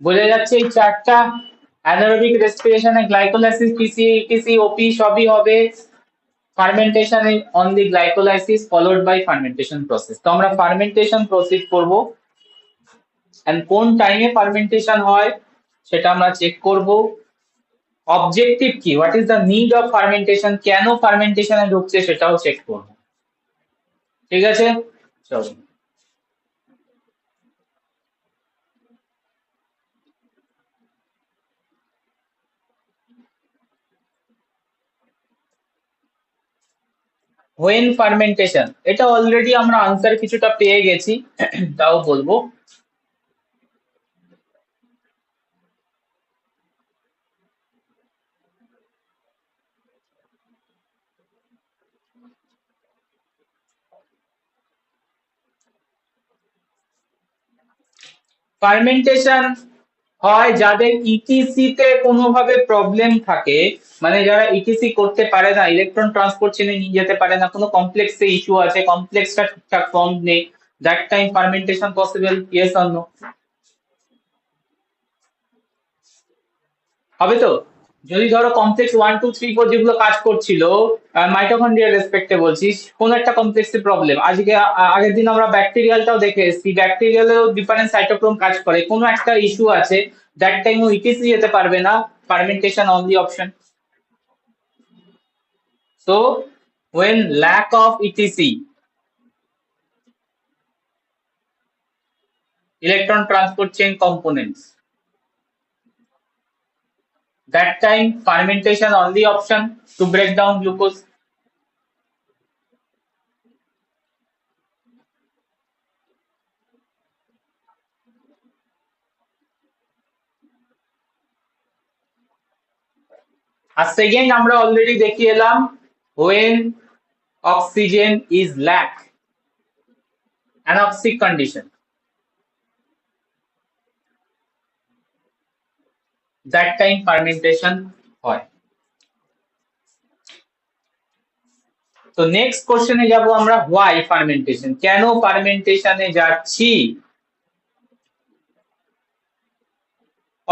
বোঝা যাচ্ছে এই চারটা অ্যানারোবিক রেসপিরেশনে গ্লাইকোলাইসিস, টিসি, ইটিসি, ওপি সবই হবে fermentation on the glycolysis followed by fermentation process. তো আমরা ফার্মেন্টেশন প্রসিড করব, এন্ড কোন টাইমে ফার্মেন্টেশন হয় সেটা আমরা চেক করব। অবজেক্টিভ কি, what is the need of fermentation, কেন ফার্মেন্টেশনে ঢুকছে সেটাও চেক করব। ঠিক আছে, চলো। হোয়েন ফার্মেন্টেশন, এটা অলরেডি আমরা আনসার কিছুটা পেয়ে গেছি, তাও বলবো। ফার্মেন্টেশন হয় যাদের ইটিসি তে কোনোভাবে প্রবলেম থাকে, মানে যারা ইটিসি করতে পারে না, ইলেকট্রন ট্রান্সপোর্ট চেনে নিয়ে যেতে পারে না, কোনো কমপ্লেক্স ইস্যু আছে, কমপ্লেক্সটা ঠিকঠাক ফর্ম নেই, that time fermentation possible, yes or no? হবে তো? যদি ধরো কমপ্লেক্স 1 2 3 4 যেগুলো কাজ করছিল, মাইটোকন্ড্রিয়ার রেসপেক্টে বলছিস, কোন একটা কমপ্লেক্সের প্রবলেম, আজকে আগের দিন আমরা ব্যাকটেরিয়ালটাও দেখে এসেছি, ব্যাকটেরিয়ালেও ডিফারেন্ট সাইটোক্রোম কাজ করে, কোনো একটা ইস্যু আছে, দ্যাট টাইম ও ইটিসি যেতে পারবে না, fermentation only option. So when lack of etc, electron transport chain components, that time fermentation only option to break down glucose. আর সেকেন্ড আমরা অলরেডি দেখিয়ে এলাম, when oxygen is lack, anoxic condition, that time fermentation হয়। তো next কোশ্চেনে যাব আমরা, why fermentation, কেন ফার্মেন্টেশনে যাচ্ছি,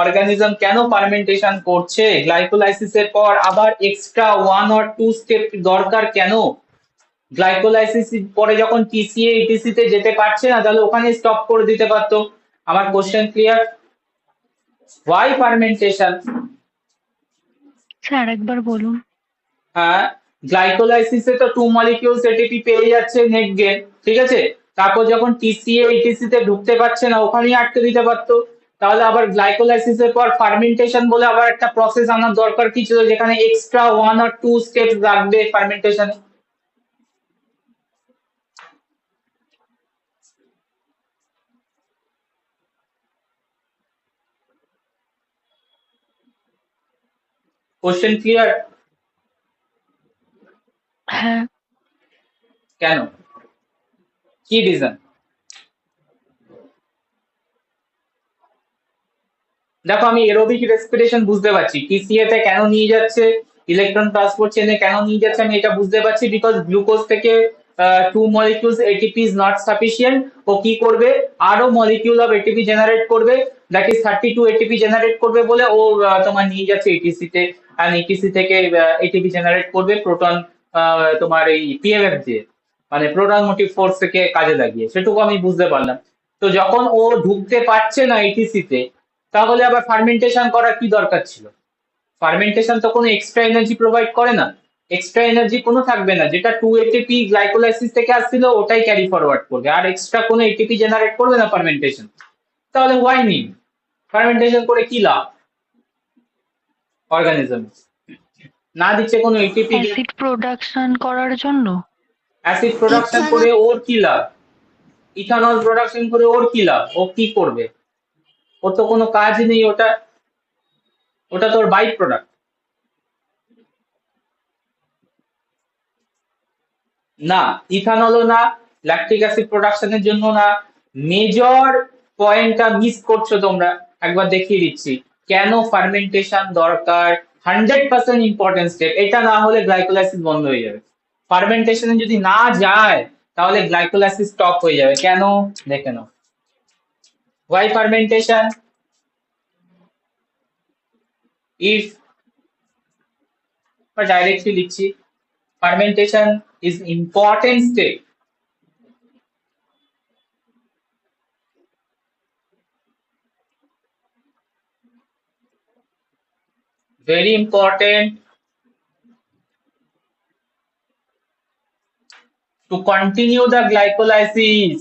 অর্গানিজম কেন ফার্মেন্টেশন করছে, গ্লাইকোলাইসিসের পর আবার এক্সট্রা 1 or 2 স্টেপ দরকার কেন, গ্লাইকোলাইসিস পরে যখন টিসিএ ইটিসি তে যেতে পারছে না, তাহলে ওখানে স্টপ করে দিতে পারতো। আমার question clear? Why fermentation? Sir একবার বলুন। হ্যাঁ, গ্লাইকোলাইসিসে তো 2 মলিকিউলস এটিপি পেয়ে যাচ্ছে নেট গেন, ঠিক আছে, তারপর যখন টিসিএ ইটিসি তে ঢুকতে পারছে না, ওখানেই আটকে দিতে পারতো। তাহলে আবার গ্লাইকোলাইসিসের পর ফার্মেন্টেশন বলে আবার একটা প্রসেস আনার দরকার কি ছিল, যেখানে এক্সট্রা 1 or 2 স্টেপ লাগবে ফার্মেন্টেশনে? Question clear? হ্যাঁ। কেন, কি রিজন? দেখো, আমি এরোবিক রেসপিরেশন বুঝতে পারছি, টিসিএ তে কেন নিয়ে যাচ্ছে, ইলেকট্রন ট্রান্সপোর্ট চেনে কেন নিয়ে যাচ্ছে, আমি এটা বুঝতে পারছি, বিকজ গ্লুকোজ থেকে 2 molecules ATP is not sufficient. ও কি করবে, আরো মলিকিউল অফ এটিপি জেনারেট করবে, দ্যাট ইজ 32 এটিপি জেনারেট করবে বলে ও তোমার নিয়ে যাচ্ছে ইটিসি তে, আর ইটিসি থেকে এটিপি জেনারেট করবে প্রোটন, তোমার এই পিএমএফ দিয়ে, মানে প্রোটন মোটিভ ফোর্স থেকে কাজে লাগিয়ে, সেটুকু আমি বুঝতে পারলাম। তো যখন ও ঢুকতে পারছে না ইটিসি তে, তাহলে আবার ফার্মেন্টেশন করার কি দরকার ছিল? ফার্মেন্টেশন তো কোনো এক্সট্রা এনার্জি প্রোভাইড করে না, এক্সট্রা এনার্জি কোনো থাকবে না, যেটা 2 এটিপি গ্লাইকোলাইসিস থেকে আসছিল ওটাই ক্যারি ফরওয়ার্ড করবে, আর এক্সট্রা কোনো এটিপি জেনারেট করবে না ফার্মেন্টেশন। তাহলে হোয়াই নিড ফার্মেন্টেশন করে, কি লাভ অর্গানিজম? না দিচ্ছে কোনো এটিপি, অ্যাসিড প্রোডাকশন করার জন্য। অ্যাসিড প্রোডাকশন করে ওর কি লাভ, ইথানল প্রোডাকশন করে ওর কি লাভ, ও কি করবে, ওর তো কোনো কাজ নেই, ওটা ওটা তোর বাই প্রোডাক্ট। না, ইথানলও না, ল্যাকটিক অ্যাসিড প্রোডাকশনের জন্য না, মেজর পয়েন্টটা মিস করছো তোমরা। একবার দেখিয়ে দিচ্ছি কেন ফার্মেন্টেশন দরকার, 100% ইম্পর্টেন্ট স্টেপ, এটা না হলে গ্লাইকোলাইসিস বন্ধ হয়ে যাবে। ফার্মেন্টেশনে যদি না যায় তাহলে গ্লাইকোলাইসিস স্টপ হয়ে যাবে, কেন দেখে নাও। Why fermentation? if বা ডাইরেক্টলি লিখছি fermentation is important step very important to continue the glycolysis.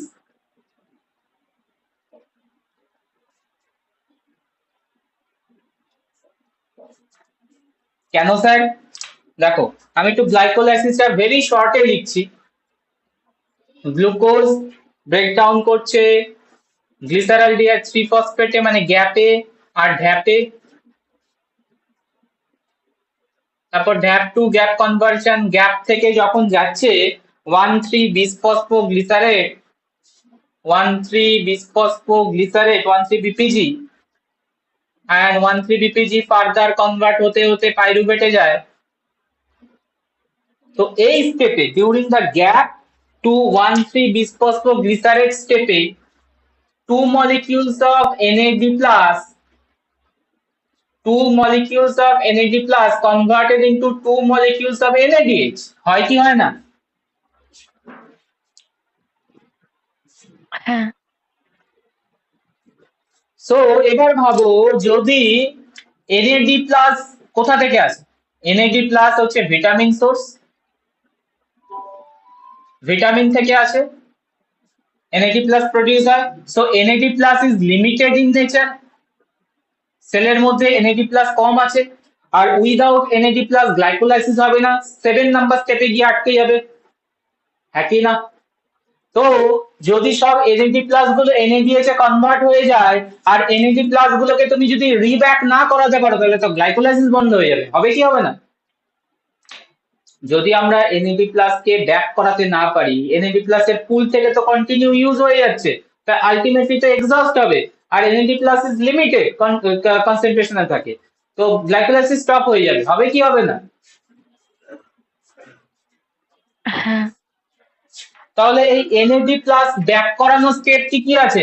কেন স্যার? দেখো আমি একটু গ্লাইকোলাইসিসটা ভেরি শর্টে লিখছি। গ্লুকোজ ব্রেকডাউন করছে গ্লিসারলডিহাইড 3 ফসফেটে মানে গ্যাপে আর ঢ্যাপে, তারপর ঢ্যাপ টু গ্যাপ কনভার্সন, গ্যাপ থেকে যখন যাচ্ছে 1,3 বিসফসফোগ্লিসারেট 1,3 বিসফসফোগ্লিসারেট 1,3 বিপিজি and 1,3 বিপিজি ফার্দার কনভার্ট হতে হতে পাইরুভেটে যায়। তো এই স্টেপে ডিউরিং দ্য গ্যাপ টু 1,3 বিসফসফোগ্লিসারেট স্টেপে 2 molecules of NAD plus 2 molecules of NAD plus converted into 2 molecules of NADH হয় কি হয় না? হ্যাঁ। সো এবার ভাবো যদি NAD plus কোথা থেকে আসে? NAD plus হচ্ছে ভিটামিন সোর্স, ভিটামিন থেকে আসে NAD plus প্রডিউস হয়। So NAD plus is limited in nature, সেলের মধ্যে NAD plus কম আছে আর উইদাউট NAD plus গ্লাইকোলাইসিস হবে না, 7 নাম্বার স্টেপে গিয়ে আটকে যাবে, হ্যাঁ কি না? তো যদি সব NAD প্লাস গুলো NADH এ কনভার্ট হয়ে যায় আর NAD প্লাস গুলোকে তুমি যদি রিব্যাক না করাতে পারো তাহলে তো গ্লাইকোলাইসিস বন্ধ হয়ে যাবে, হবে কি হবে না? যদি আমরা NAD প্লাস কে ব্যাক করাতে না পারি, NAD প্লাস এর পুল থেকে তো কন্টিনিউ ইউজ হয়ে যাচ্ছে, তা আলটিমেটলি তো এক্সহস্ট হবে আর NAD প্লাস ইজ লিমিটেড কনসেন্ট্রেশনে থাকে, তো গ্লাইকোলাইসিস স্টপ হয়ে যাবে, হবে কি হবে না? হ্যাঁ। তাহলে এই NAD প্লাস ব্যাক করানো স্টেপটি কি আছে?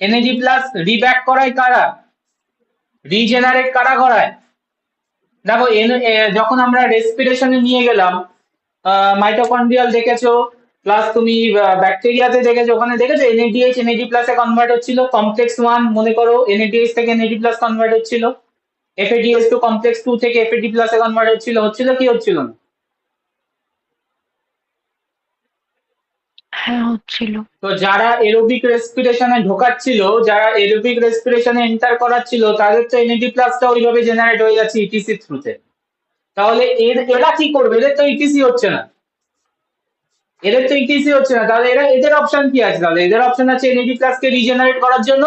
NAD প্লাস রিব্যাক করায় কারা? রিজেনারেট কারা করায়? দেখো যখন আমরা রেসপিরেশনে নিয়ে গেলাম মাইটোকন্ড্রিয়াল দেখেছো, প্লাস তুমি ব্যাকটেরিয়াতে দেখেছো, ওখানে দেখেছো NADH NAD প্লাসে কনভার্ট হচ্ছিল, কমপ্লেক্স 1 মনে করো NADH থেকে NAD প্লাস কনভার্ট হচ্ছিল, FADH টু কমপ্লেক্স 2 থেকে FAD প্লাসে কনভার্ট হচ্ছিল, হচ্ছিল কি হচ্ছিল না? হ্যাঁ হচ্ছিল। তো যারা এরোবিক রেসপিরেশনে ঢোকাচ্ছিল, যারা এরোবিক রেসপিরেশনে এন্টার করাচ্ছিল, তাদের তো NAD প্লাসটা ওইভাবে জেনারেট হয়ে যাচ্ছে ইটিসি থ্রুতে। তাহলে এরা কি করবে? এদের তো ইটিসি হচ্ছে না, এদের তো ইটিসি হচ্ছে না, তাহলে এদের অপশন কি আছে? তাহলে এদের অপশন আছে NAD প্লাস কে রিজেনারেট করার জন্য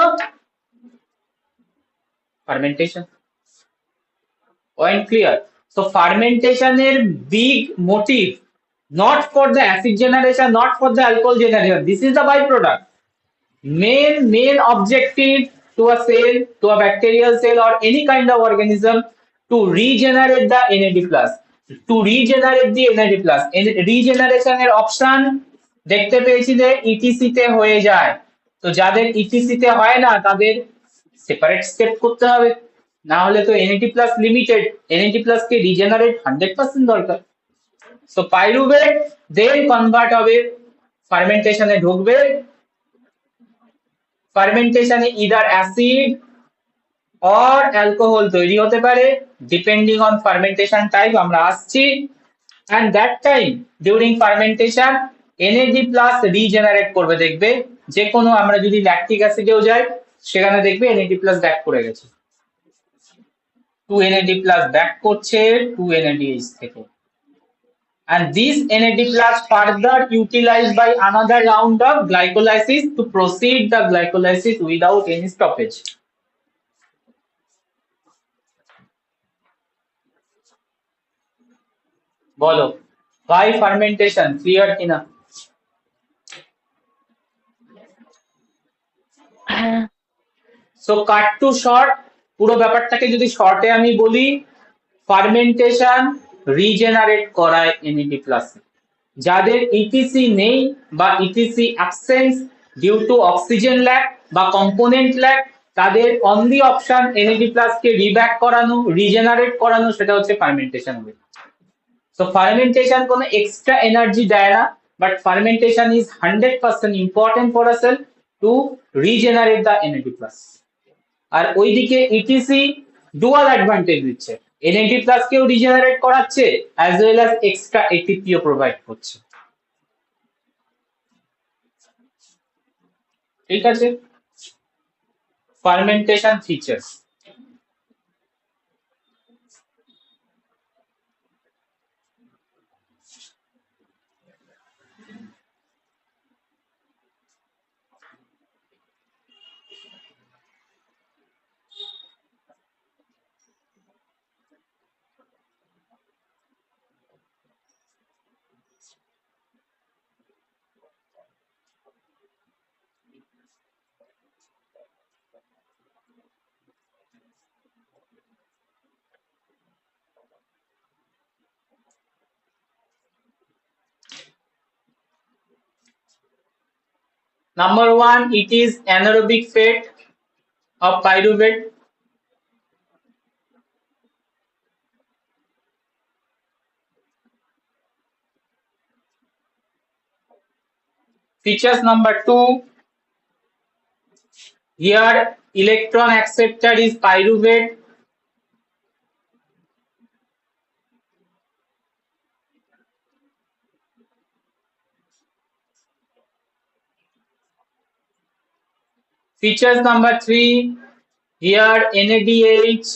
ফার্মেন্টেশন। Point clear? সো ফার্মেন্টেশনের big motive not for the acid generation, not for the alcohol generation, this is the byproduct. Main objective to a cell, to a bacterial cell or any kind of organism to regenerate the NAD plus, to regenerate the NAD plus, regeneration এর option দেখতে পেয়েছি যে etc তে হয়ে যায়, তো যাদের etc তে হয় না তাদের সেপারেট স্টেপ করতে হবে, না হলে তো NAD plus limited, NAD plus কে রিজেনারেট 100% দরকার। সো পাইরুভেট দেন কনভার্ট হবে, ফার্মেন্টেশনে ঢুকবে, ফার্মেন্টেশনে ইদার অ্যাসিড অর অ্যালকোহল তৈরি হতে পারে ডিপেন্ডিং অন ফার্মেন্টেশন টাইপ, আমরা আসছি। And that time during fermentation NAD plus regenerate করবে, দেখবে যে কোনো আমরা যদি ল্যাকটিক অ্যাসিডেও যাই সেখানে দেখবে NAD প্লাস ব্যাক করে গেছে, 2 NAD প্লাস ব্যাক করছে 2 NADH থেকে, and this NAD plus further utilized by another round of glycolysis to proceed the glycolysis without any stoppage. বলো why fermentation? Clear কিনা? হ্যাঁ। সো কাট টু শর্ট, পুরো ব্যাপারটাকে যদি শর্টে আমি বলি, ফার্মেন্টেশন রিজেনারেট করায় NAD প্লাস, যাদের ইটিসি নেই বা ETC absence due to oxygen lack বা কম্পোনেন্ট ল্যাক, তাদের অনলি অপশন NAD+ কে রিব্যাক করানো, রিজেনারেট করানো, সেটা হচ্ছে ফার্মেন্টেশন হবে। সো ফার্মেন্টেশন কোনো এক্সট্রা এনার্জি দেয় না, but fermentation is 100% important for a cell to regenerate the NAD+। আর ওইদিকে ইটিসি ডুয়াল অ্যাডভান্টেজ দিচ্ছে, NAD+ কেও রিজেনারেট করাচ্ছে অ্যাজ ওয়েল অ্যাজ এক্সট্রা এটিপিও প্রোভাইড করছে। ঠিক আছে, fermentation features. Number one, it is anaerobic fate of pyruvate. Features number two, here electron acceptor is pyruvate. Features number three, here NADH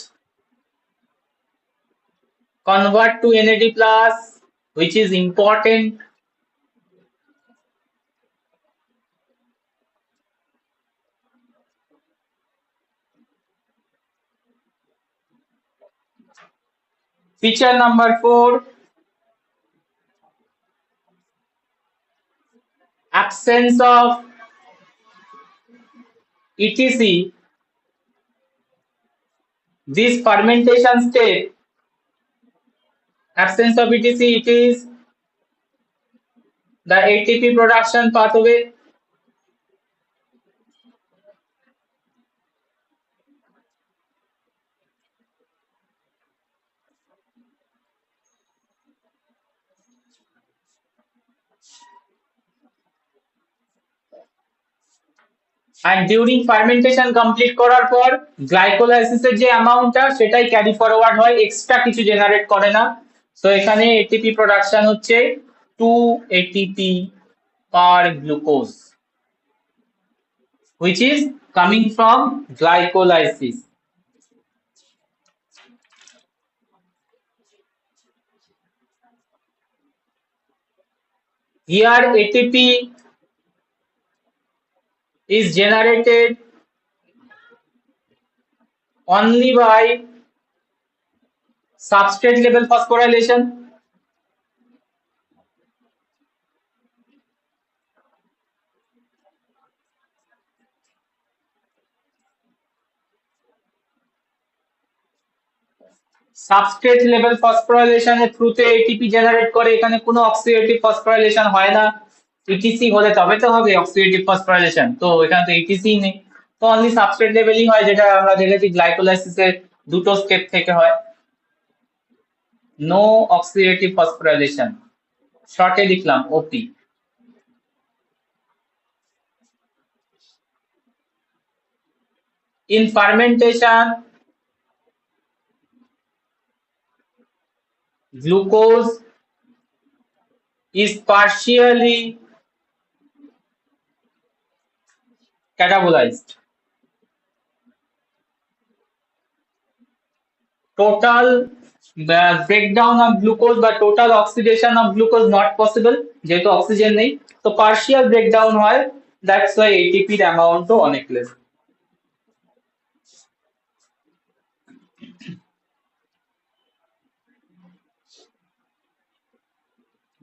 convert to NAD+, which is important. Feature number four, absence of ETC. This fermentation state, absence of ETC, it is the ATP production pathway. And during fermentation complete করার পর গ্লাইকোলাইসিসের যে অ্যামাউন্টটা সেটাই carry forward হয়, extra কিছু generate করে না। So এখানে এটিপি প্রোডাকশন হচ্ছে 2 ATP per glucose, which is coming from glycolysis. Here ATP is generated only by substrate level phosphorylation. Substrate level ফসফোরাইলেশনের থ্রুতে এটিপি জেনারেট করে, এখানে কোনো অক্সিডেটিভ ফসফোরাইলেশন হয় না। ইটিসি হলে তবে তো হবে অক্সিডেটিভ ফসফোরাইলেশন, তো এখানে তো ইটিসি নেই, তো অনলি সাবস্ট্রেট লেভেলই হয়, যেটা আমরা দেখেছি গ্লাইকোলাইসিসের দুটো স্টেপ থেকে হয়। নো অক্সিডেটিভ ফসফোরাইলেশন, শর্টে লিখলাম ওপি। In fermentation, glucose is partially catabolized. Total breakdown of glucose বা total oxidation of glucose not possible, যেহেতু অক্সিজেন নেই, তো partial breakdown হয়, that's why ATP এর amount ও অনেক less।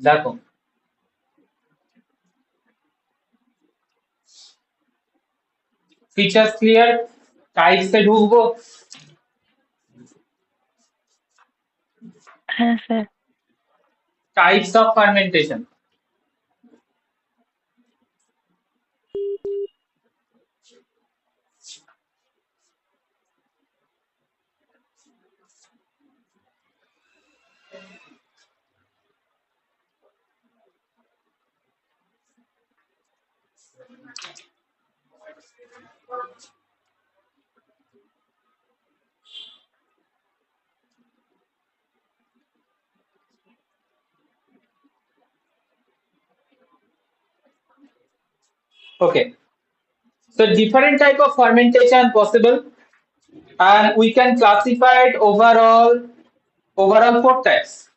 দেখো ফিচার্স ক্লিয়ার, টাইপস এ ঢুকবো। হ্যাঁ sir. Types of fermentation. Okay. So different type of fermentation possible, and we can classify it overall four types.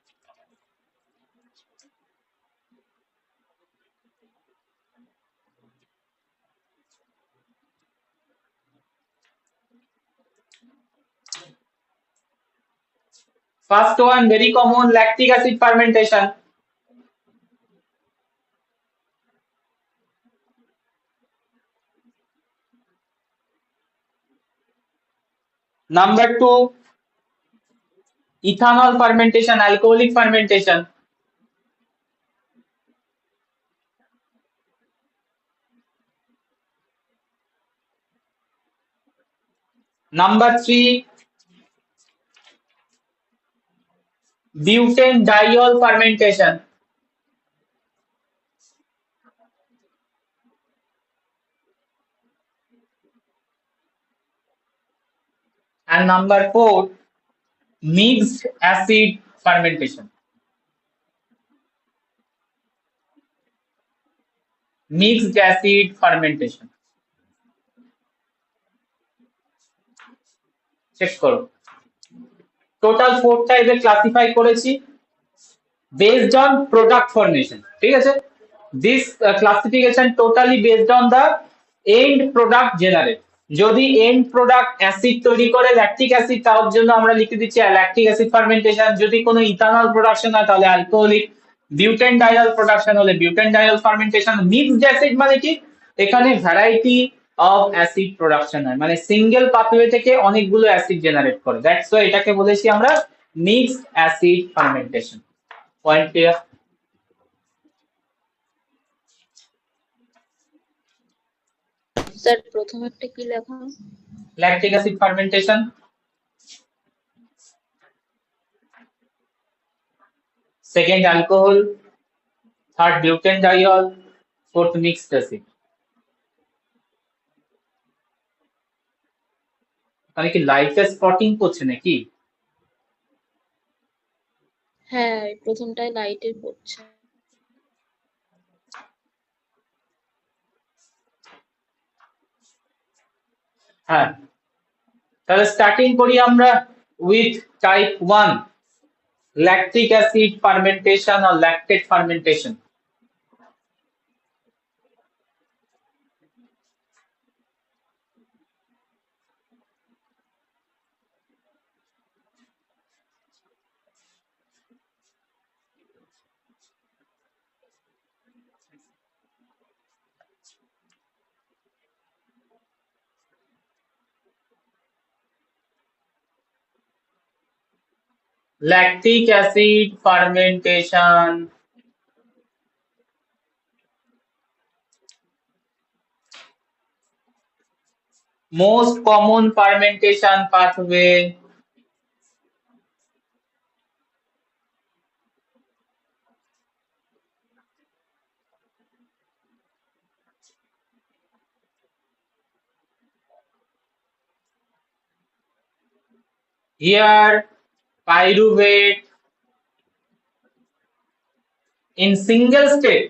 First one, very common, lactic acid fermentation. Number two, ethanol fermentation, alcoholic fermentation. Number three, butanediol fermentation. And number four, mixed acid fermentation. Mixed acid fermentation. Check করো, total four টাইপে classify করেছি based on product formation. ঠিক আছে, this classification totally based on the end product generate. যদি end product acid তৈরি করে lactic acid, তার জন্য আমরা লিখে দিচ্ছি ল্যাকটিক অ্যাসিড ফার্মেন্টেশন। যদি কোনো ইথানল প্রোডাকশন হয় তাহলে অ্যালকোহলিক, বিউটেনডাইল প্রোডাকশন হলে বিউটেনডাইল ফার্মেন্টেশন। মিক্সড অ্যাসিড মানে কি, এখানে ভ্যারাইটি অফ অ্যাসিড প্রোডাকশন হয়, মানে সিঙ্গেল পাথওয়ে থেকে অনেকগুলো অ্যাসিড জেনারেট করে, দ্যাটস ওয়াই এটাকে বলেছি আমরা mixed acid fermentation. Point clear? Sir প্রথম একটা কি লেখা? lactic acid fermentation, second alcohol, third butanediol, fourth mixed acid. মানে কি লাইটে স্পটিং করছে নাকি? হ্যাঁ, প্রথমটায় লাইটের পড়ছে। হ্যাঁ, তাহলে স্টার্টিং করি আমরা with type 1, lactic acid fermentation or lactate fermentation. Lactic acid fermentation, most common fermentation pathway. Here pyruvate in single step,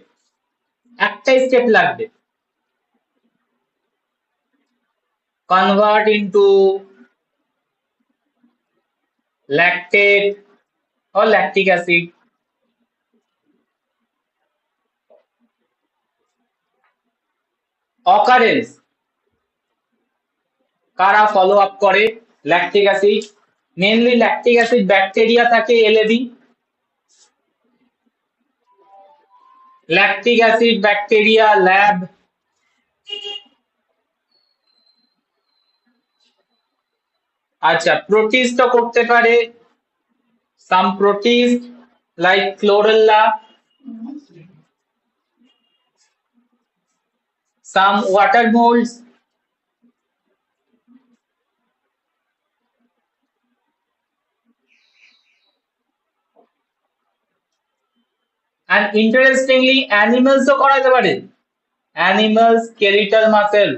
একটাই স্টেপ লাগবে, convert into lactate or lactic acid. Occurrence কারা ফলো আপ করে lactic acid? Mainly lactic acid bacteria থাকে LAB, lactic acid bacteria lab, আচ্ছা protist তো করতে পারে, some protist like Chlorella, some water molds, and interestingly animals ও করাতে পারে, animal skeletal muscle।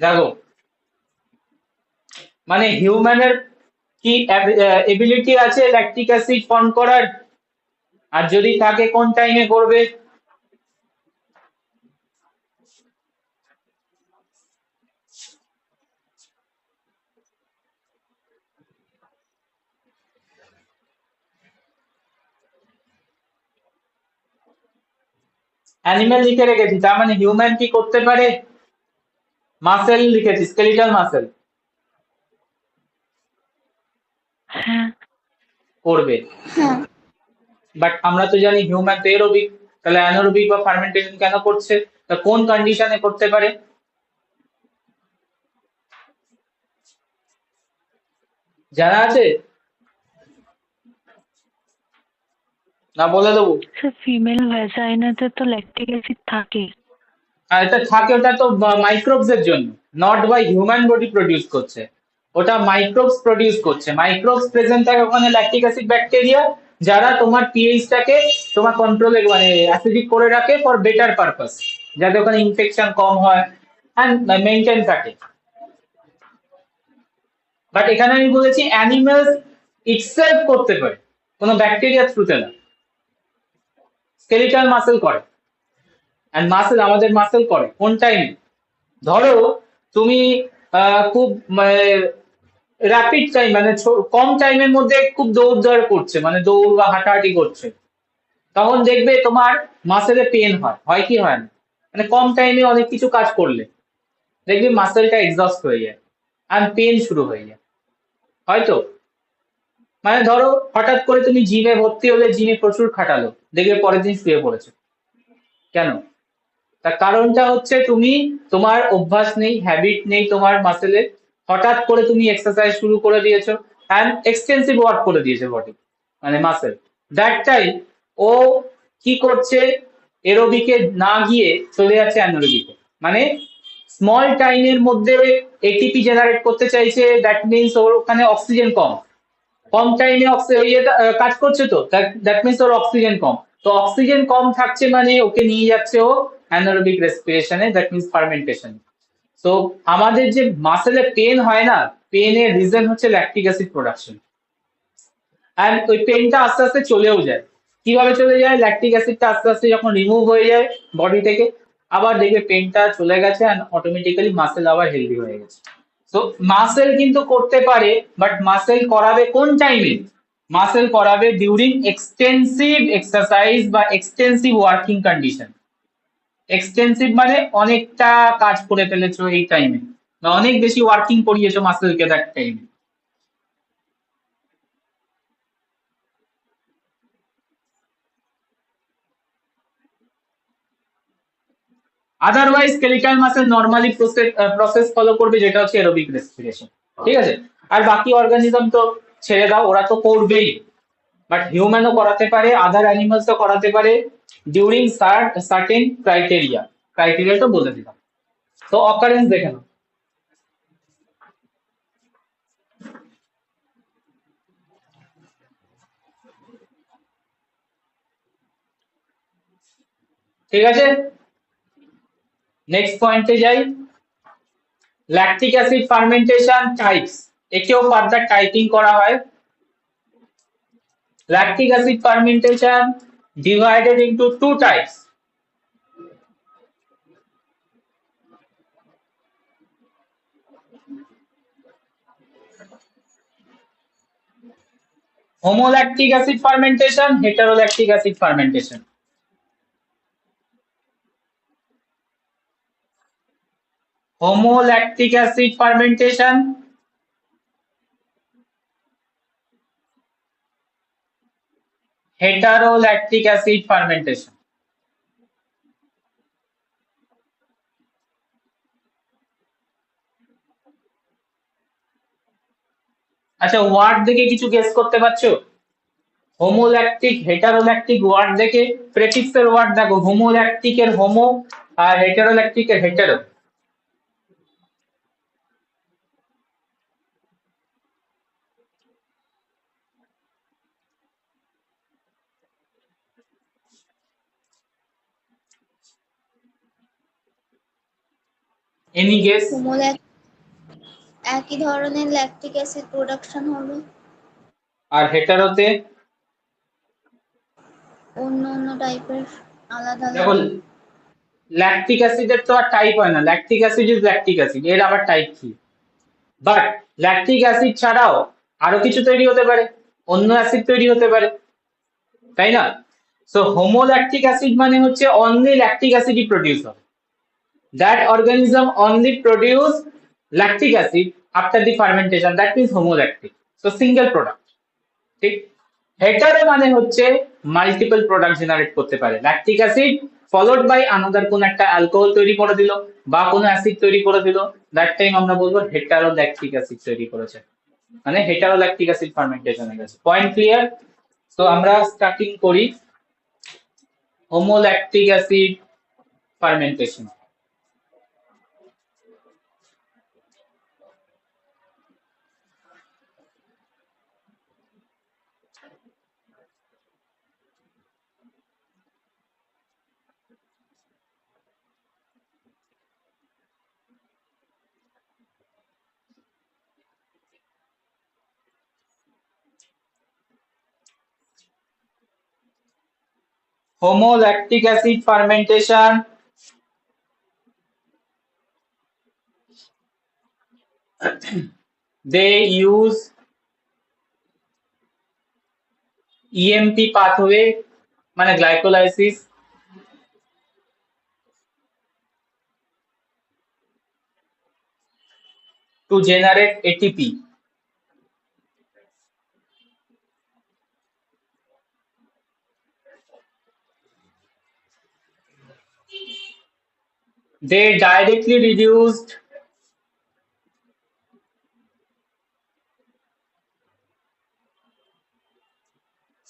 দেখো মানে হিউম্যানের কি এবিলিটি আছে ল্যাকটিক অ্যাসিড ফর্ম করার, আর যদি থাকে কোন টাইমে করবে? অ্যানিমেল লিখে রেখেছি, তার মানে হিউম্যান কি করতে পারে? মাসেল লিখেছি, স্কেলিটাল মাসেল হ্যাঁ করবে। হ্যাঁ বাট আমরা তো জানি হিউম্যান তো এরোবিক, তাহলে অ্যানারোবিক বা ফার্মেন্টেশন কেন করছে? তা কোন কন্ডিশনে করতে পারে? জানা আছে না বলে দেবো? স্যার ফিমেল ভ্যাজাইনাতে তো ল্যাকটিক অ্যাসিড থাকে। আর এটা থাকে, ওটা তো মাইক্রোবস এর জন্য, not by human body produce করছে, ওটা মাইক্রোবস প্রডিউস করছে। মাইক্রোবস প্রেজেন্ট থাকে ওখানে, ল্যাকটিক অ্যাসিড ব্যাকটেরিয়া, যারা তোমার পিএইচটাকে তোমার কন্ট্রোলে মানে অ্যাসিডিক করে রাখে ফর বেটার পারপাস, যাতে ওখানে ইনফেকশন কম হয় অ্যান্ড মেনটেন থাকে। বাট এখানে আমি বলেছি অ্যানিমালস ইটসেলফ করতে পারে, কোনো ব্যাকটেরিয়া থ্রুতে না, স্কেলিটাল মাসেল করে। অ্যান্ড মাসেল, আমাদের মাসেল করে কোন টাইমে? ধরো তুমি খুব র্যাপিড টাইম মানে কম টাইমের মধ্যে খুব দৌড় করছে, মানে দৌড় বা হাঁটাহাঁটি করছে, তখন দেখবে তোমার মাসেলে পেন হয়, হয় কি হয় না? মানে কম টাইমে অনেক কিছু কাজ করলে দেখবে মাসেলটা এক্সস্ট হয়ে যায় আর পেন শুরু হয়ে যায়, হয়তো। মানে ধরো হঠাৎ করে তুমি জিমে ভর্তি হলে, জিমে প্রচুর খাটালো, দেখবে পরের দিন শুয়ে পড়েছো, কেন? তার কারণটা হচ্ছে তুমি, তোমার অভ্যাস নেই, হ্যাবিট নেই তোমার মাসেলে, হঠাৎ করে তুমি এক্সারসাইজ শুরু করে দিয়েছো অ্যান্ড এক্সটেন্সিভ ওয়ার্ক করে দিয়েছে বডি, মানে মাসেল। দ্যাট টাইম ও কি করছে, এরোবিকে না গিয়ে চলে যাচ্ছে অ্যানারোবিকে, মানে স্মল টাইমের মধ্যে এটিপি জেনারেট করতে চাইছে। দ্যাট মিনস ওর ওখানে অক্সিজেন কম, কম টাইমে কাজ করছে, তো দ্যাট মিনস ওর অক্সিজেন কম। তো অক্সিজেন কম থাকছে মানে ওকে নিয়ে যাচ্ছে ও অ্যানারোবিক রেসপিরেশনে, দ্যাট মিনস ফার্মেন্টেশন। তো আমাদের যে মাসেলে পেন হয় না, পেনের রিজন হচ্ছে ল্যাকটিক অ্যাসিড প্রোডাকশন। অ্যান্ড ওই পেনটা আস্তে আস্তে চলেও যায়। কিভাবে চলে যায়? ল্যাকটিক অ্যাসিডটা আস্তে আস্তে যখন রিমুভ হয়ে যায় বডি থেকে, আবার দেখবে পেনটা চলে গেছে অ্যান্ড অটোমেটিক্যালি মাসেল আবার হেলদি হয়ে গেছে। তো মাসেল কিন্তু করতে পারে, বাট মাসেল করাবে কোন টাইমে? মাসেল করাবে ডিউরিং এক্সটেন্সিভ এক্সারসাইজ বা এক্সটেন্সিভ ওয়ার্কিং কন্ডিশন। এক্সটেন্সিভ মানে অনেকটা কাজ করে ফেলেছো এই টাইমে, বা অনেক বেশি ওয়ার্কিং করিয়েছো মাসেলকে দ্যাট টাইমে। Otherwise skeletal muscle normally process follow করবে, যেটা হচ্ছে এরোবিক রেসপিরেশন। ঠিক আছে? আর বাকি অর্গানিজম তো ছেড়ে দাও, ওরা তো করবেই। বাট হিউম্যানও করাতে পারে, আদার অ্যানিমালসও করাতে পারে ডিউরিং সার্টেন ক্রাইটেরিয়া। ক্রাইটেরিয়াটা বলে দিলাম। তো অকারেন্স দেখে নাও। ঠিক আছে, নেক্সট পয়েন্টে যাই। ল্যাকটিক অ্যাসিড ফার্মেন্টেশন টাইপস, একেও ফার্দার টাইপিং করা হয়। Lactic acid fermentation divided into two types. Homolactic acid fermentation, heterolactic acid fermentation. Homolactic acid fermentation, heterolactic acid fermentation. আচ্ছা, ওয়ার্ড দেখে কিছু গেস করতে পারছো? হোমোল্যাকটিক হেটারোল্যাকটিক ওয়ার্ড দেখে, প্রেফিক্সের ওয়ার্ড দেখো, হোমোল্যাকটিক এর হোমো আর হেটারোল্যাকটিক এর হেটারো। Any guess? হোমোল্যাক একই ধরনের ল্যাকটিক অ্যাসিড প্রোডাকশন হবে, আর হেটারোতে? অন্য অন্য টাইপের, আলাদা দেখো আলাদা। ল্যাকটিক অ্যাসিডের তো আর টাইপ হয় না, lactic acid is lactic acid, এর আবার টাইপ কি? বাট ল্যাকটিক অ্যাসিড ছাড়াও আরো কিছু তৈরি হতে পারে, অন্য অ্যাসিড তৈরি হতে পারে, তাই না? সো হোমোল্যাকটিক অ্যাসিড মানে হচ্ছে অনলি ল্যাকটিক অ্যাসিডই প্রডিউস হবে, that organism only produce lactic acid after the fermentation, that means homolactic, so single product, ঠিক? হেটারো মানে হচ্ছে মাল্টিপল প্রোডাক্ট জেনারেট করতে পারে, lactic acid followed by another কোন একটা অ্যালকোহল তৈরি করে দিল বা কোনো অ্যাসিড তৈরি করে দিল, দ্যাট টাইম আমরা বলবো হেটারো ল্যাকটিক অ্যাসিড তৈরি করেছে, মানে হেটারো ল্যাকটিক অ্যাসিড ফার্মেন্টেশন হয়ে গেছে। Point clear? তো আমরা স্টার্টিং করি homolactic acid fermentation. Homolactic acid fermentation they use EMP pathway মানে glycolysis to generate ATP. They directly reduced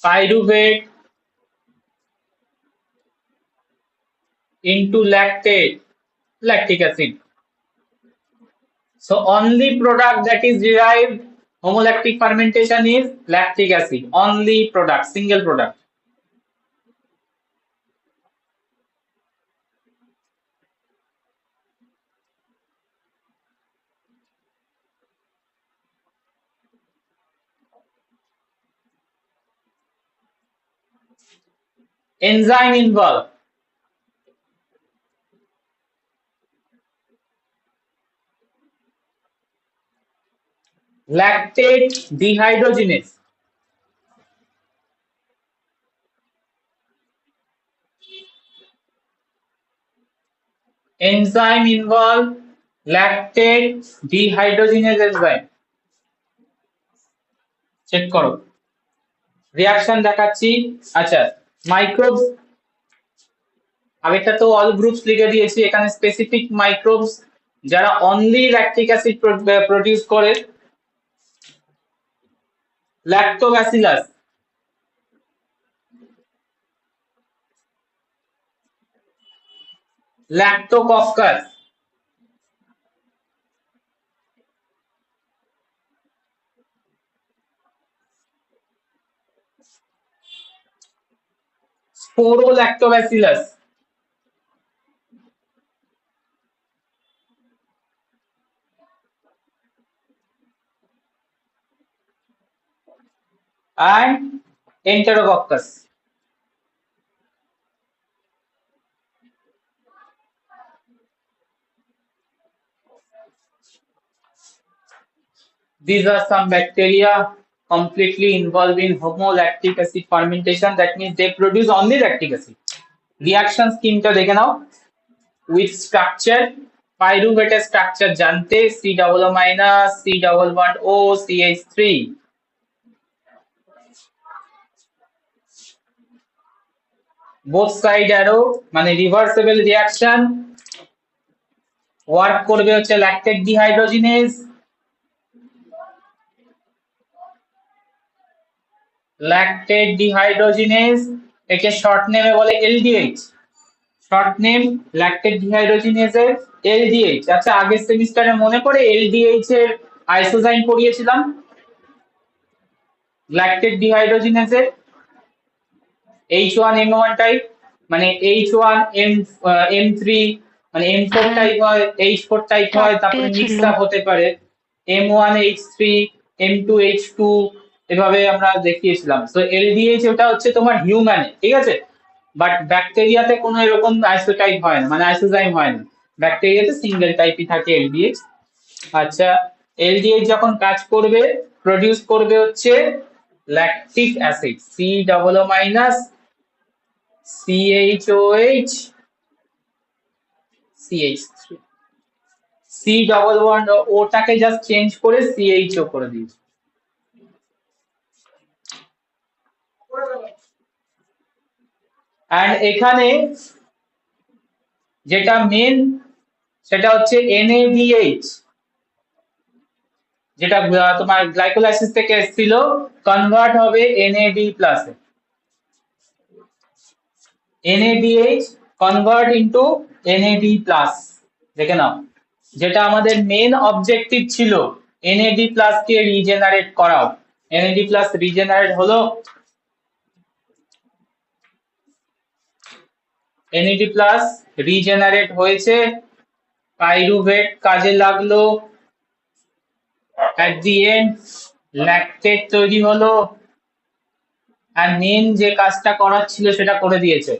pyruvate into lactic acid. So only product that is derived homolactic fermentation is lactic acid. Only product, single product. Enzyme involved. Lactate dehydrogenase. Enzyme involved lactate dehydrogenase enzyme. Check করো, reaction দেখাচ্ছি। আচ্ছা, microbes আগেরটা তো all groups লিখে দিয়েছি, এখানে specific microbes যারা only lactic acid produce করে, Lactobacillus, ল্যাক্টোকক্কাস, স্পোরোল্যাক্টোব্যাসিলাস, and Enterococcus. These are some bacteria completely involved in homolactic acid fermentation, that means they produce only lactic acid. Reaction scheme টা দেখে নাও। With structure, pyruvate structure জানতে, C double O minus, C double bond O, CH3. Both side arrow মানে reversible reaction, work করবে হচ্ছে lactate dehydrogenase, lactate dehydrogenase, একে short নেমে বলে LDH, short name lactate ডিহাইড্রোজিনেজের এলডিএইচ। আচ্ছা, আগের সেমিস্টারে মনে পড়ে এলডিএইচ এর আইসোজাইম পড়িয়েছিলাম ল্যাকটেট ডিহাইড্রোজিনেজের H1N1 টাইপ, মানে H1M3 মানে M4 হ্যাঁ, টাইপ হয়, H4 টাইপ হয়, চারটে তারপরে ছিল। মিক্স আপ হতে পারে, M1H3, M2H2, এভাবে আমরা দেখিয়েছিলাম। তো LDH ওটা হচ্ছে তোমার হিউম্যানে, ঠিক আছে, বাট ব্যাকটেরিয়াতে কোনো এরকম আইসোটাইপ হয় না, মানে আইসোজাইম হয় না, ব্যাকটেরিয়াতে সিঙ্গেল টাইপই থাকে LDH। আচ্ছা, এলডিএইচ যখন কাজ করবে, প্রডিউস করবে হচ্ছে lactic acid, C double O minus CHOH CH3, C double bond ওটাকে জাস্ট চেঞ্জ করে CHO করে দিয়েছে। অ্যান্ড এখানে যেটা মেন সেটা হচ্ছে NADH, যেটা তোমার গ্লাইকোলাইসিস থেকে এসেছিল, কনভার্ট হবে NAD প্লাসে। NADH convert into NAD plus, দেখে নাও, যেটা আমাদের মেন অবজেক্টিভ ছিল, NAD প্লাস কে রিজেনারেট করাও। NAD প্লাস রিজেনারেট হলো, NAD প্লাস রিজেনারেট হয়েছে, পাইরুভেট কাজে লাগলো, অ্যাট দি এন্ড ল্যাকটেট তৈরি হলো, আর মেন যে কাজটা করার ছিল সেটা করে দিয়েছে।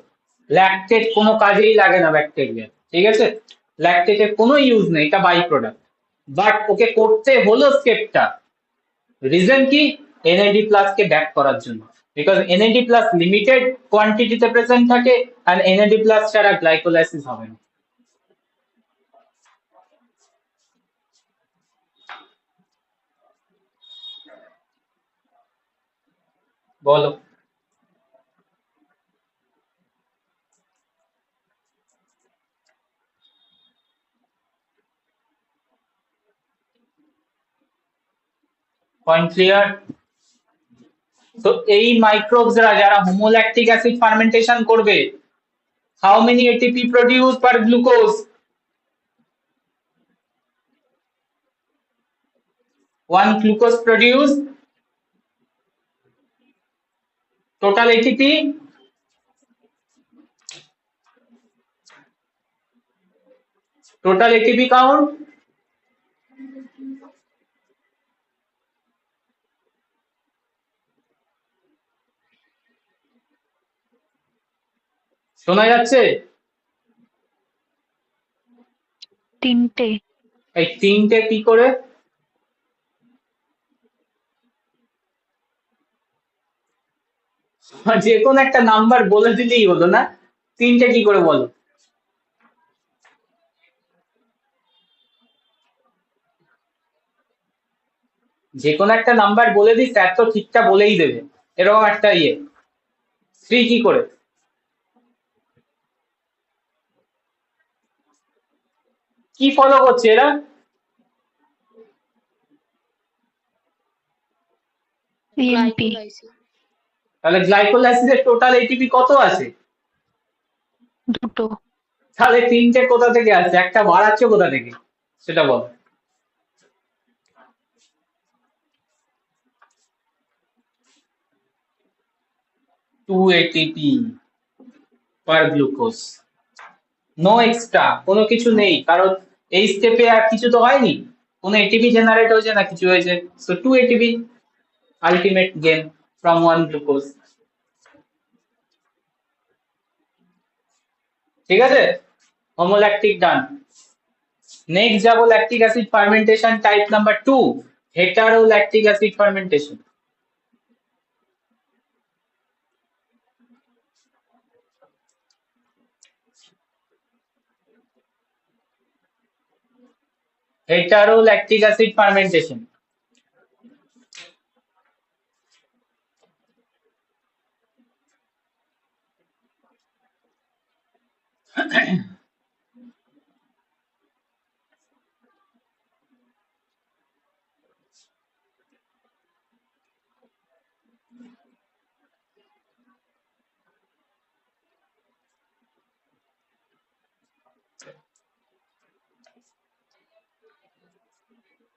ল্যাকটেট কোনো কাজেই লাগে না ব্যাকটেরিয়া, ঠিক আছে, ল্যাকটেটের কোনো ইউজ নেই, এটা বাই প্রোডাক্ট, বাট ওকে করতে হলো স্টেপটা। রিজন কি? NAD প্লাস কে ব্যাক করার জন্য, বিকজ NAD প্লাস লিমিটেড কোয়ান্টিটিতে প্রেজেন্ট থাকে, আর NAD প্লাস ছাড়া গ্লাইকোলাইসিস হবে না। বলো। Point clear? তো এই মাইক্রোবসরা যারা হোমোল্যাকটিক অ্যাসিড ফার্মেন্টেশন করবে, how many ATP produce per glucose? 1 glucose produce total ATP, total ATP count, শোনা যাচ্ছে? 3টে। এই 3টে কি করে? যে কোনো একটা নাম্বার বলে দিলেই হলো না, 3টে কি করে বলো? যে কোনো একটা নাম্বার বলে দিই, স্যার তো ঠিকটা বলেই দেবে, এরকম একটা ইয়ে। 3 কি করে? কি ফলো করছে এরা? EMP। গ্লাইকোলাইসিস। তাহলে গ্লাইকোলাইসিসের টোটাল এটিপি কত আছে? 2টো। তাহলে 3টে কোথা থেকে আসছে, একটা বাড়াচ্ছ কোথা থেকে, সেটা বল। 2 ATP পার গ্লুকোজ, নো এক্সট্রা, কোনো কিছু নেই, কারণ এই স্টেপে আর কিছু তো হয়নি, কোনো এটিপি জেনারেট হয়েছে না কিছু হয়েছে, so 2 ATP ultimate gain from 1 glucose. ঠিক আছে, হোমোল্যাকটিক ডান। নেক্সট যাবো lactic acid fermentation type number 2, hetero lactic acid fermentation. Hetero lactic acid fermentation,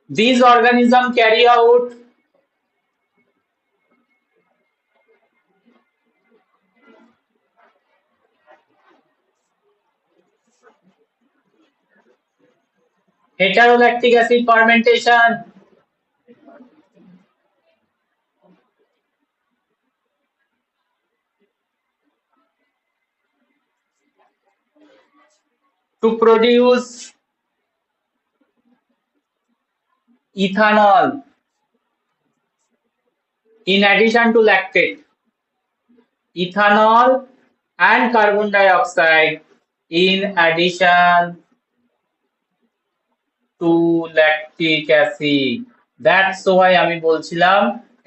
these organisms carry out Heterolactic acid fermentation. To produce ethanol in addition to lactate. Ethanol and carbon dioxide in addition to lactic acid. That's why আমি বলছিলাম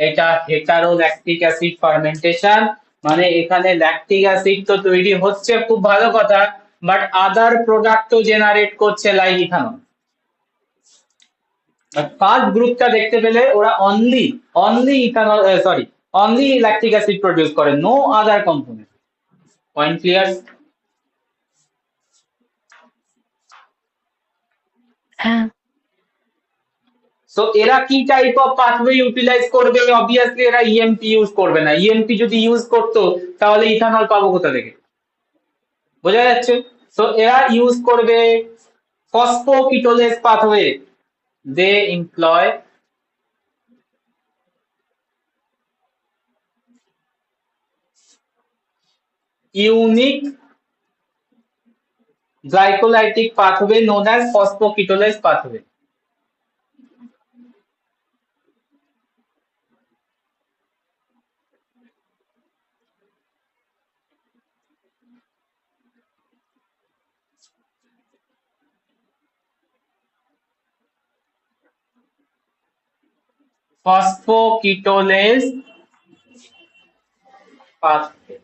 এটা heterolactic acid fermentation, মানে এখানে lactic acid তো তৈরি হচ্ছে, খুব ভালো কথা, বাট আদার প্রোডাক্টও জেনারেট করছে লাইক ইথানল। ফার্স্ট গ্রুপটা দেখতে পেলে ওরা only ethanol, sorry, only lactic acid produce করে, no other component. Point clear? হ্যাঁ। সো এরা কি টাইপ অফ পাথওয়ে ইউটিলাইজ করবে? অবভিয়াসলি এরা ইএমপি ইউজ করবে না। ইএমপি যদি ইউজ করতো তাহলে ইথানল পাবো কোথা থেকে? বোঝা যাচ্ছে? সো এরা ইউজ করবে phosphoketolase pathway. They employ unique glycolytic pathway known as phosphokettolase pathway. Phosphokettolase pathway.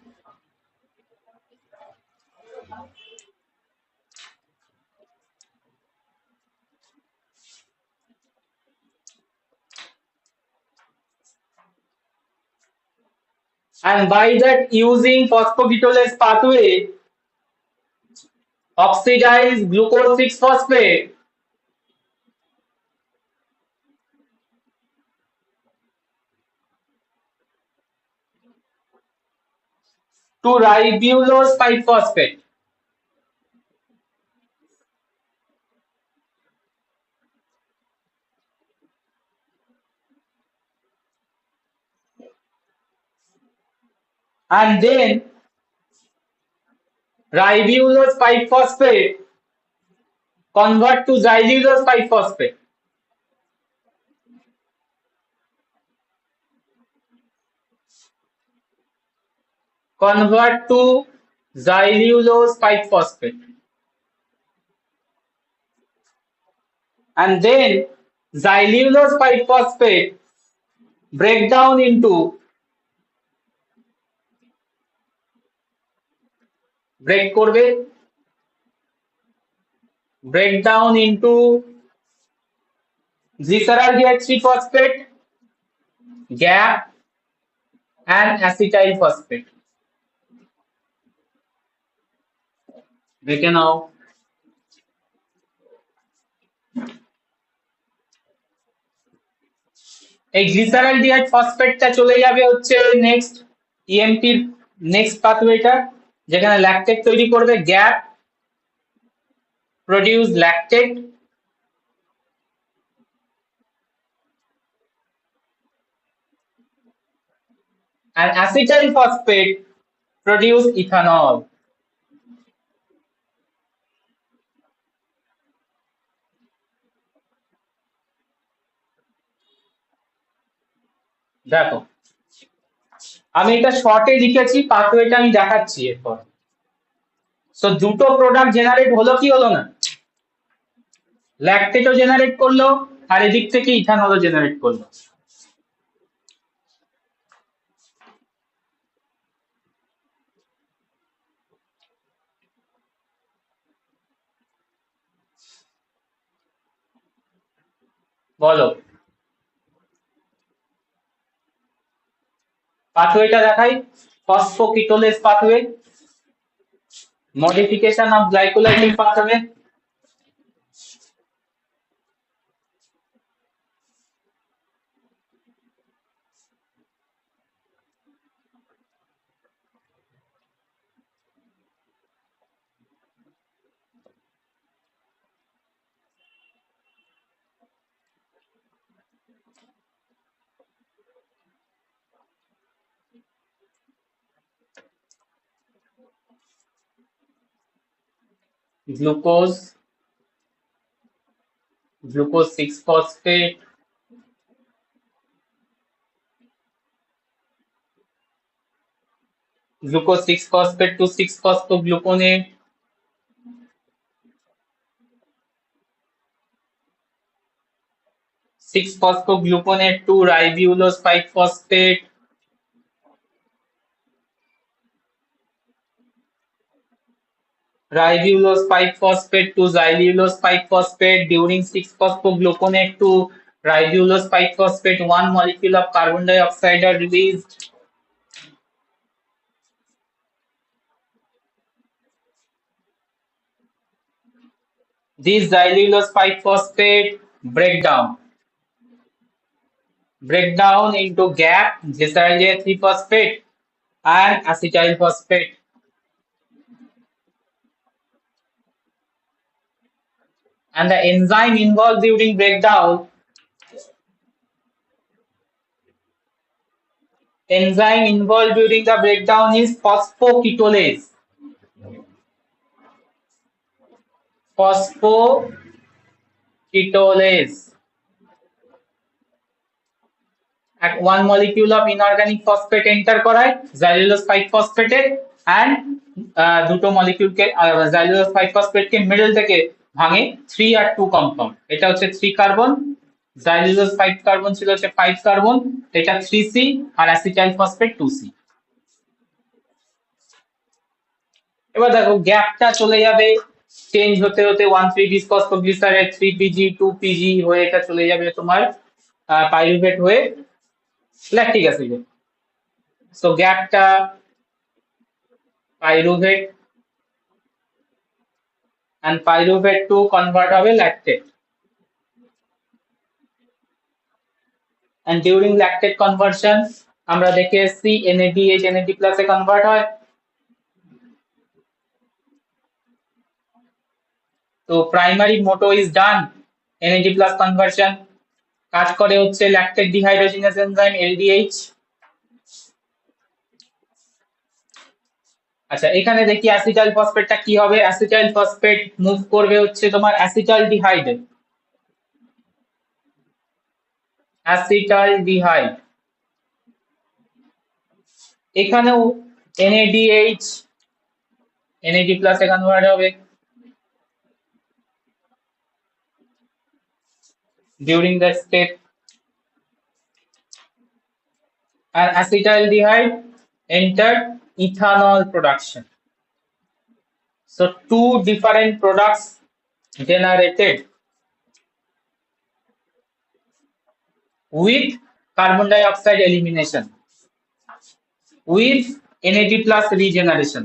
And by that, using phosphokettolase pathway, oxidize glucose 6-phosphate to ribulose 5-phosphate. And then ribulose 5-phosphate convert to xylulose 5-phosphate. Convert to xylulose 5-phosphate. And then xylulose 5-phosphate break down into break down into glycerol DH3-phosphate, GAP, and acetyl phosphate. দেখে নাও। এই glycerol ডিহাইড ফসফেটটা চলে যাবে হচ্ছে next ইএমপির next পাথওয়েটা, যেখানে lactate তৈরি করবে, gap produce lactate, and acetyl phosphate produce ethanol. দেখো আমি এটা শর্টে লিখেছি, পাথওয়েটা আমি দেখাচ্ছি এরপর। সো দুটো প্রোডাক্ট জেনারেট হলো কি হলো না? ল্যাকটেটও জেনারেট করলো আর এদিক থেকে ইথানলও জেনারেট করলো। বলো পাথওয়েটা দেখাই। Phosphoketolase pathway, modification of glycolytic pathway. Glucose, glucose 6-phosphate, glucose 6-phosphate to 6-phosphogluconate, six phosphogluconate to ribulose 5-phosphate, ribulose 5-phosphate to xylulose 5-phosphate. During 6-phosphogluconate to ribulose 5-phosphate, one molecule of carbon dioxide are released. These xylulose 5-phosphate break down into GAP, glycerol 3-phosphate, and acetyl phosphate. And the enzyme involved during breakdown, is phosphoketolase. Phosphoketolase. At one molecule of inorganic phosphate enter করায় xylulose 5-phosphate and দুটো মলিকিউলকে xylulose 5-phosphate কে middle থেকে ভাঙে 3 আর 2 compound. এটা হচ্ছে 3 carbon, xylulose 5 carbon ছিল হচ্ছে 5 carbon, এটা 3C আর acetyl phosphate 2C। এবার দেখো গ্যাপটা চলে যাবে চেঞ্জ হতে হতে 1,3-বিসফসফোগ্লিসারেট 3PG 2PG হয়ে এটা চলে যাবে তোমার পাইরুভেট হয়ে ল্যাকটিক অ্যাসিডে। সো গ্যাপটা pyruvate and pyruvate to convert হবে lactate, and during lactate conversion আমরা দেখে এসেছি NADH NAD+ এ কনভার্ট হয়। তো primary motto is done, NAD+ conversion. কাজ করে হচ্ছে ল্যাকটেট ডিহাইড্রোজিনেজ এনজাইম LDH। আচ্ছা এখানে দেখি অ্যাসিটাইল ফসফেটটা কি হবে। অ্যাসিটাইল ফসফেট মুভ করবে হচ্ছে তোমার অ্যাসিটালডিহাইডে, অ্যাসিটালডিহাইড। এখানেও NADH NAD+ এ কনভার্ট হবে during that step, and acetaldehyde entered ethanol production. So two different products generated with carbon dioxide elimination, with NAD+ regeneration.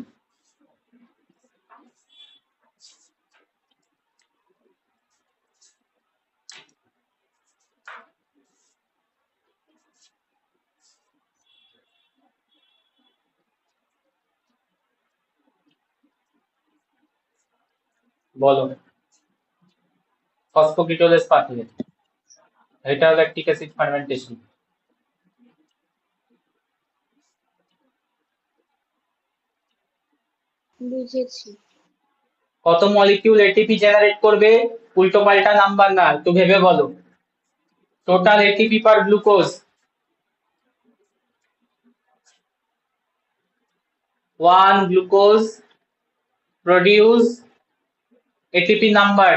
বলো ফসফোকিটোলেজ পাথওয়ে, এটা ল্যাকটিক অ্যাসিড ফার্মেন্টেশন। বুঝেছি। কত molecule ATP generate করবে? উল্টো পাল্টা number না, একটু ভেবে বলো। Total ATP per glucose 1 glucose produce ATP number।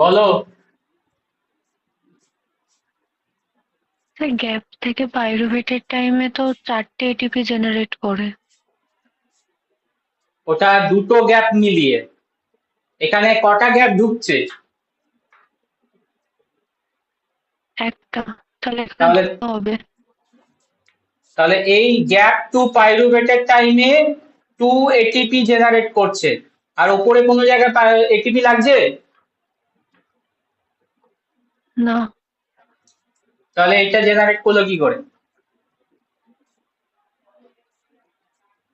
বলো গ্যাপ থেকে পাইরুভেটের টাইমে তো 4টে এটিপি জেনারেট করে। ওটা দুটো গ্যাপ মিলিয়ে, এখানে কটা গ্যাপ ঢুকছে? একটা, তাহলে তাহলে এখানে হবে এই গ্যাপ টু পাইরুভেটের টাইমে 2 ATP জেনারেট করছে, আর ওপরে কোনো জায়গায় এটিপি লাগছে? না, তাহলে এটা জেনারেট করলো কি করে?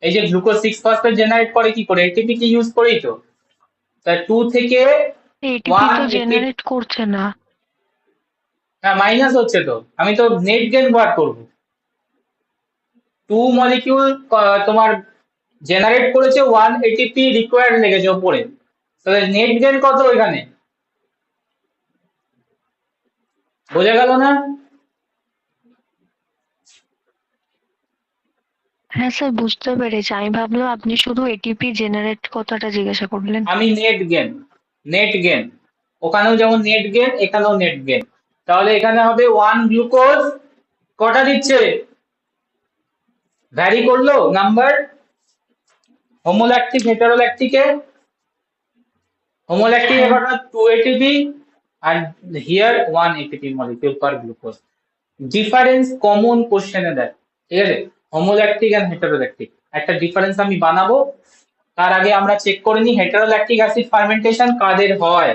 এই যে গ্লুকোজ 6 ফসফেট জেনারেট করে কি করে? এটিপি কি ইউজ করেই তো। তা 2 থেকে এটিপি 1 তো এটি, জেনারেট করছে না। হ্যাঁ মাইনাস হচ্ছে তো, আমি তো নেট গেইন বার করব। 2 মলিকিউল তোমার জেনারেট করেছে, 1 এটিপি রিকোয়ার্ড লেগেছে ওপরে, তাহলে নেট গেইন কত এখানে? বোঝা গেল না? হ্যাঁ স্যার, বুঝতে পেরেছি। আমি ভাবলাম আপনি শুধু এটিপি জেনারেট কথাটা জিজ্ঞাসা করলেন। আমি নেট গেইন, নেট গেইন, ওখানেও যেমন নেট গেইন এখানেও নেট গেইন। তাহলে এখানে হবে 1 গ্লুকোজ কটা দিচ্ছে? ভ্যারি করলো নাম্বার। হোমোল্যাকটিক হেটারোল্যাকটিকে, হোমোল্যাকটিক হ্যাঁ, এবার 2 ATP and here 1 ATP molecule per glucose. Difference common কোশ্চেনে দেয়, ঠিক আছে? হোমোল্যাকটিক এন্ড হেটারোল্যাকটিক একটা ডিফারেন্স আমি বানাবো, তার আগে আমরা চেক করে নিই হেটারোল্যাকটিক অ্যাসিড ফার্মেন্টেশন কাদের হয়।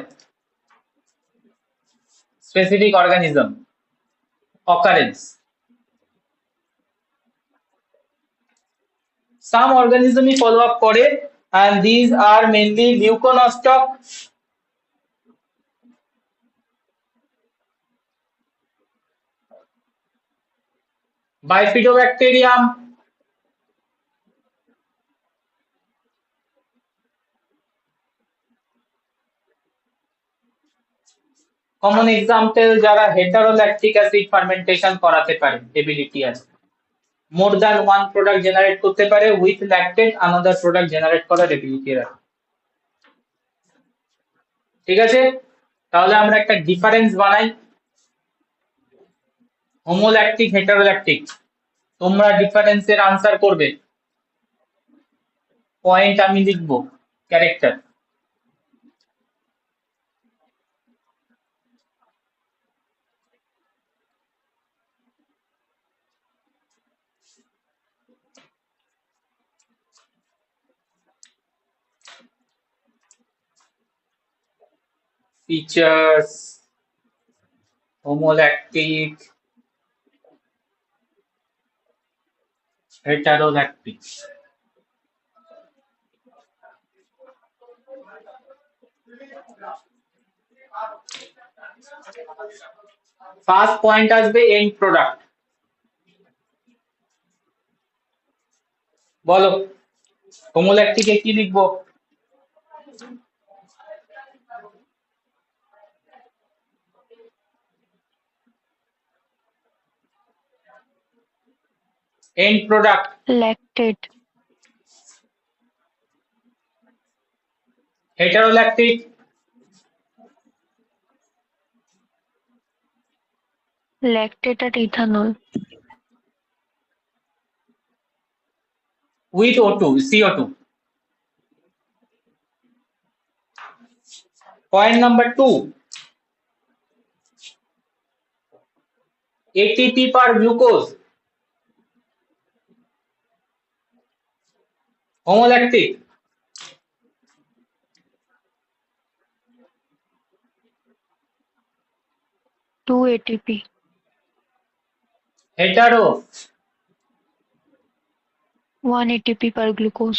Specific organism, occurrence, some organism follow up করে and these are mainly leuconostoc, bifidobacterium, common example যারা হেটারোল্যাকটিক অ্যাসিড ফার্মেন্টেশন করাতে পারে, এবিলিটি আছে। More than one product generate করতে পারে, with lactate another product generate করার এবিলিটি রাখে, ঠিক আছে? তাহলে আমরা একটা ডিফারেন্স বানাই, হোমোল্যাকটিক হেটারোল্যাকটিক। তোমরা ডিফারেন্সের আনসার করবে, পয়েন্ট আমি লিখবো, character. Features homolactic heterolactic. First point আসবে এন্ড প্রোডাক্ট। বলো হোমোল্যাকটিকে কি লিখবো? End product lactate. Heterolactic lactate আর ethanol. With O2 CO2। Point number 2, ATP per glucose, হোমোল্যাকটিক। 2 ATP. Hetero 1 ATP per glucose.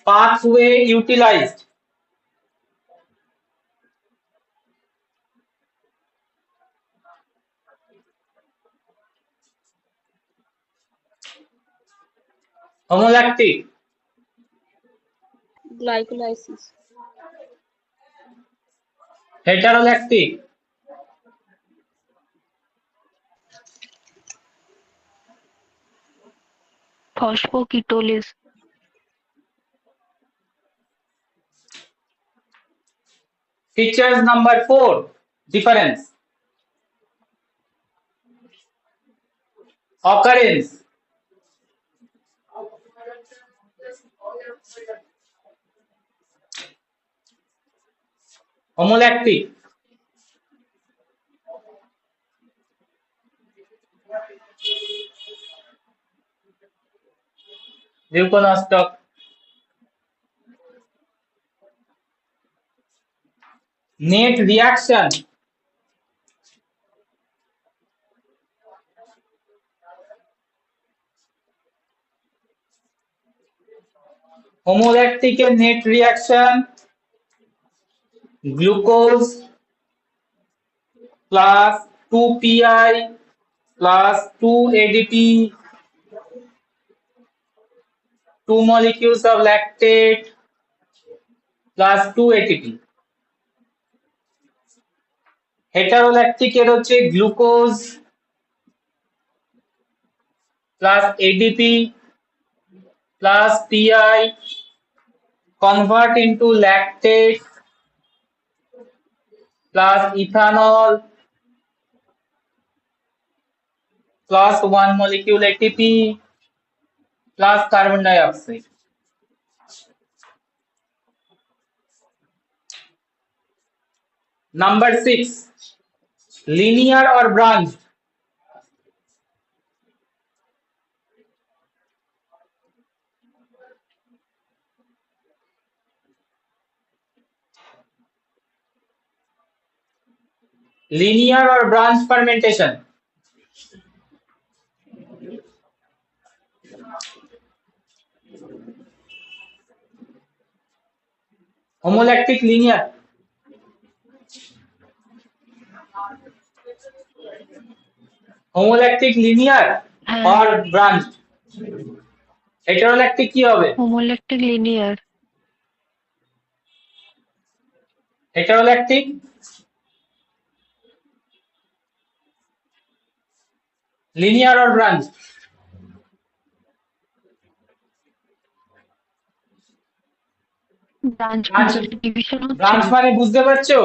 Pathway utilised, homolactic. glycolysis, heterolactic phosphoketolase. Features number 4, difference occurrence, homolactic. Leuconostoc. Net reaction, হোমোল্যাকটিকের net reaction glucose plus 2pi plus 2 ADP, 2 molecules of lactate plus 2 ATP. হেটারোল্যাকটিক এর হচ্ছে glucose plus ADP plus pi convert into lactate plus ethanol plus 1 molecule ATP plus carbon dioxide. Number 6, linear or branched? Linear or branch fermentation? Homolactic linear হ্যাঁ or branched? Heterolactic কি হবে? Homolactic linear. Heterolactic linear or branch? Branch division হচ্ছে। Branch মানে বুঝতে পারছো?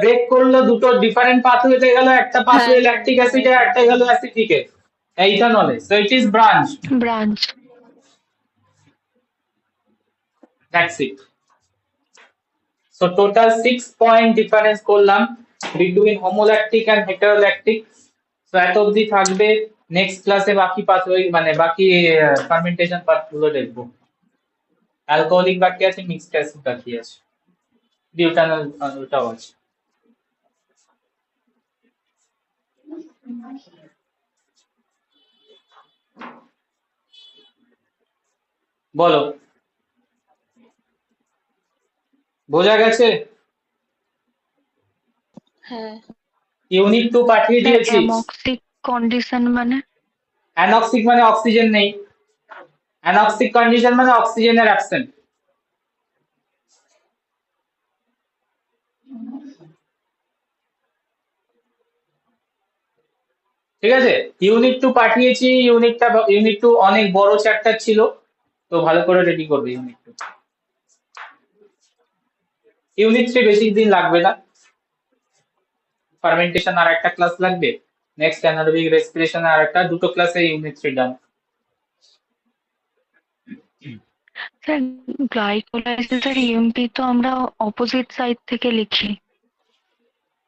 Break করলো দুটো different পাথওয়েতে গেল, একটা পাথওয়ে ল্যাকটিক অ্যাসিডে একটা গেল অ্যাসিটিকে ইথানলে, so it is branch. Branch. That's it. So total 6 point difference করলাম between homolactic and heterolactic. So এত অবধি থাকবে, নেক্সট ক্লাসে বাকি পাথওয়ে মানে বাকি ফার্মেন্টেশন পার্টগুলো দেখবো। অ্যালকোহলিক বাকি আছে, মিক্সড অ্যাসিড বাকি আছে, বিউটানল ওটাও আছে। বলো, বোঝা গেছে? হ্যাঁ। ইউনিট 2 পাঠিয়ে দিয়েছি। অ্যামক্সিক কন্ডিশন মানে? অ্যানক্সিক মানে অক্সিজেন নেই, অ্যানক্সিক কন্ডিশন মানে অক্সিজেনের অ্যাবসেন্ট। ঠিক আছে, ইউনিট 2 পাঠিয়েছি। ইউনিট 2 অনেক বড় চ্যাপ্টার ছিল, তো ভালো করে রেডি করবে ইউনিট 2। ইউনিট 3 বেশি দিন লাগবে না, ফার্মেন্টেশন আর একটা ক্লাস লাগবে, নেক্সট অ্যানারোবিক রেসপিরেশন আর একটা, দুটো ক্লাসে ইউনিট 3 ডান। স্যার গ্লাইকোলাইসিস আর ইএমপি তো আমরা অপোজিট সাইড থেকে লিখি,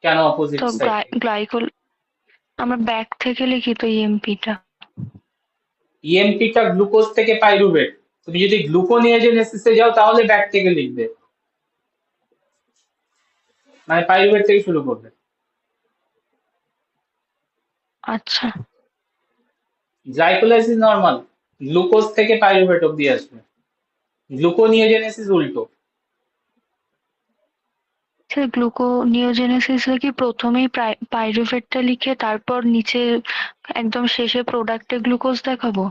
কেন অপোজিট তো সাইড? গ্লাইকোল আমরা ব্যাক থেকে লিখি তো ইএমপিটা। ইএমপিটা গ্লুকোজ থেকে পাইরুভেট, তুমি যদি গ্লুকোনিওজেনেসিসে যাও তাহলে ব্যাক থেকে লিখবে, মানে পাইরুভেট থেকে শুরু করবে। আচ্ছা, গ্লাইকোলাইসিস নরমাল, গ্লুকোজ থেকে পাইরুভেট অব্দি আসবে, গ্লুকোনিওজেনেসিস উল্টো। স্যার গ্লুকোনিওজেনেসিসে কি প্রথমেই পাইরুভেটটা লিখে তারপর নিচে একদম শেষে প্রোডাক্টে গ্লুকোজ দেখাবো?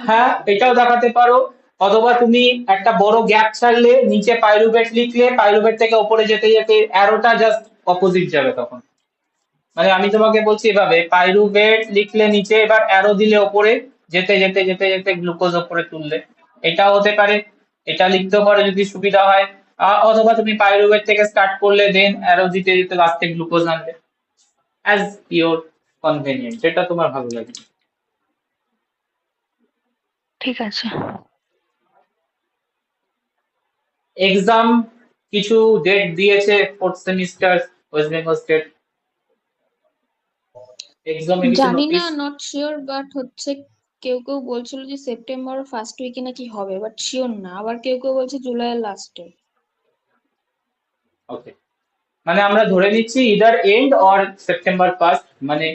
হ্যাঁ, এটাও দেখাতে পারো, অথবা তুমি একটা বড় গ্যাপ ছাড়লে নিচে পাইরুভেট লিখলে পাইরুভেট থেকে উপরে যেতে যেতে অ্যারোটা জাস্ট অপোজিট যাবে তখন। মানে আমি তোমাকে বলছি এভাবে, পাইরুভেট লিখলে নিচে, এবার অ্যারো দিলে উপরে, যেতে যেতে যেতে যেতে গ্লুকোজ উপরে তুললে, এটাও হতে পারে। এটা লিখতেও পারো যদি সুবিধা হয়, অথবা তুমি পাইরুভেট থেকে স্টার্ট করলে দেন অ্যারো দিতে দিতে লাস্টে গ্লুকোজ আনবে, অ্যাজ ইওর কনভেনিয়েন্ট, যেটা তোমার ভালো লাগে। ঠিক আছে। এক্সাম কিছু ডেট দিয়েছে, fourth semester West Bengal state এক্সামে কিছু জানি না, নোটিস? নট শিওর, বাট হচ্ছে কেউ কেউ বলছিল যে সেপ্টেম্বর ফার্স্ট উইকে নাকি হবে, বাট শিওর না। আবার কেউ কেউ বলছে জুলাইয়ের লাস্টে। ওকে, মানে আমরা ধরে নিচ্ছি either and or September first, মানে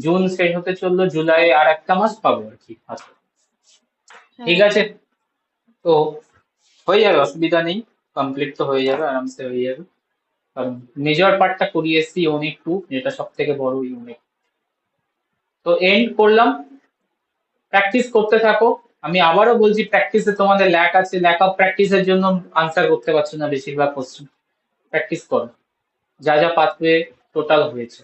জুন শেষ হতে চললো, জুলাই আর একটা মাস পাবো আর কি। আচ্ছা, ঠিক হ্যাঁ। আছে। তো হয়ে যাবে, অসুবিধা নেই, কমপ্লিট তো হয়ে যাবে, আরামসে হয়ে যাবে। কারণ মেজর পার্টটা করিয়ে এসেছি ইউনিট 2, যেটা সব থেকে বড় ইউনিট। তো এন্ড করলাম, প্র্যাকটিস করতে থাকো। আমি আবারও বলছি, প্র্যাকটিসে তোমাদের ল্যাক আছে, ল্যাক অফ প্র্যাকটিসের জন্য আনসার করতে পারছো না বেশিরভাগ কোশ্চেন। প্র্যাকটিস করো, যা যা পাথওয়ে টোটাল হয়েছে।